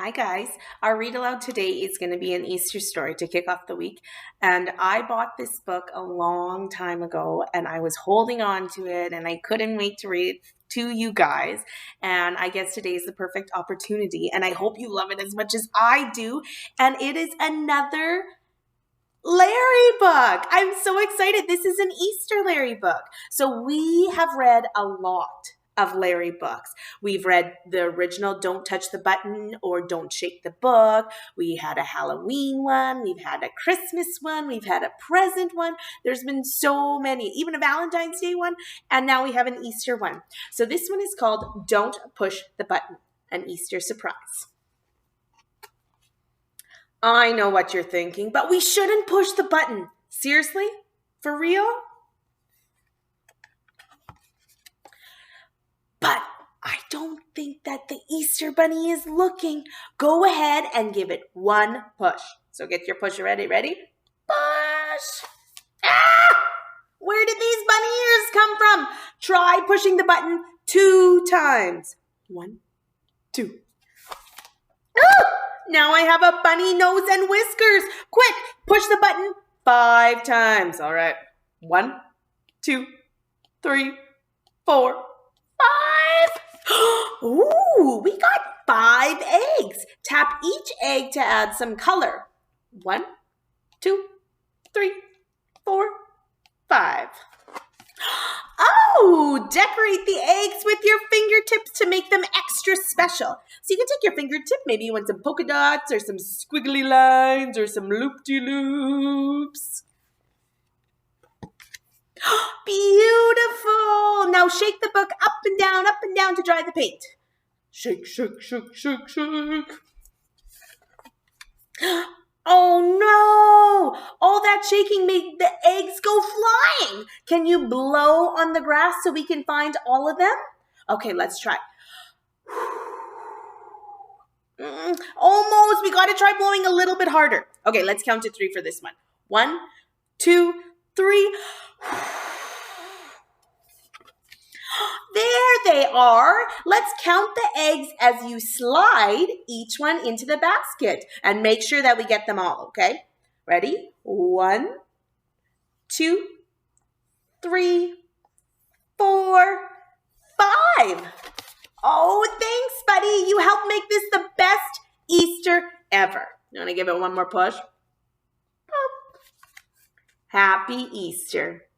Hi guys, our read aloud today is going to be an Easter story to kick off the week. And I bought this book a long time ago and I was holding on to it and I couldn't wait to read it to you guys. And I guess today is the perfect opportunity and I hope you love it as much as I do. And it is another Larry book. I'm so excited. This is an Easter Larry book. So we have read a lot of Larry books. We've read the original Don't Touch the Button or Don't Shake the Book. We had a Halloween one. We've had a Christmas one. We've had a present one. There's been so many, even a Valentine's Day one. And now we have an Easter one. So this one is called Don't Push the Button, an Easter surprise. I know what you're thinking, but we shouldn't push the button. Seriously? For real? But I don't think that the Easter Bunny is looking. Go ahead and give it one push. So get your pusher ready. Ready? Push! Ah! Where did these bunny ears come from? Try pushing the button 2 times. 1, 2. Ah! Now I have a bunny nose and whiskers. Quick, push the button 5 times. All right. 1, 2, 3, 4, 5. Ooh, we got 5 eggs. Tap each egg to add some color. 1, 2, 3, 4, 5. Oh, decorate the eggs with your fingertips to make them extra special. So you can take your fingertip, maybe you want some polka dots or some squiggly lines or some loop-de-loops. Beautiful. Now shake the book up and down to dry the paint. Shake, shake, shake, shake, shake. Oh no! All that shaking made the eggs go flying. Can you blow on the grass so we can find all of them? Okay, let's try. Almost. We got to try blowing a little bit harder. Okay, let's count to 3 for this one. 1, 2, 3. There they are. Let's count the eggs as you slide each one into the basket and make sure that we get them all, okay? Ready? 1, 2, 3, 4, 5. Oh, thanks, buddy. You helped make this the best Easter ever. You want to give it one more push? Happy Easter.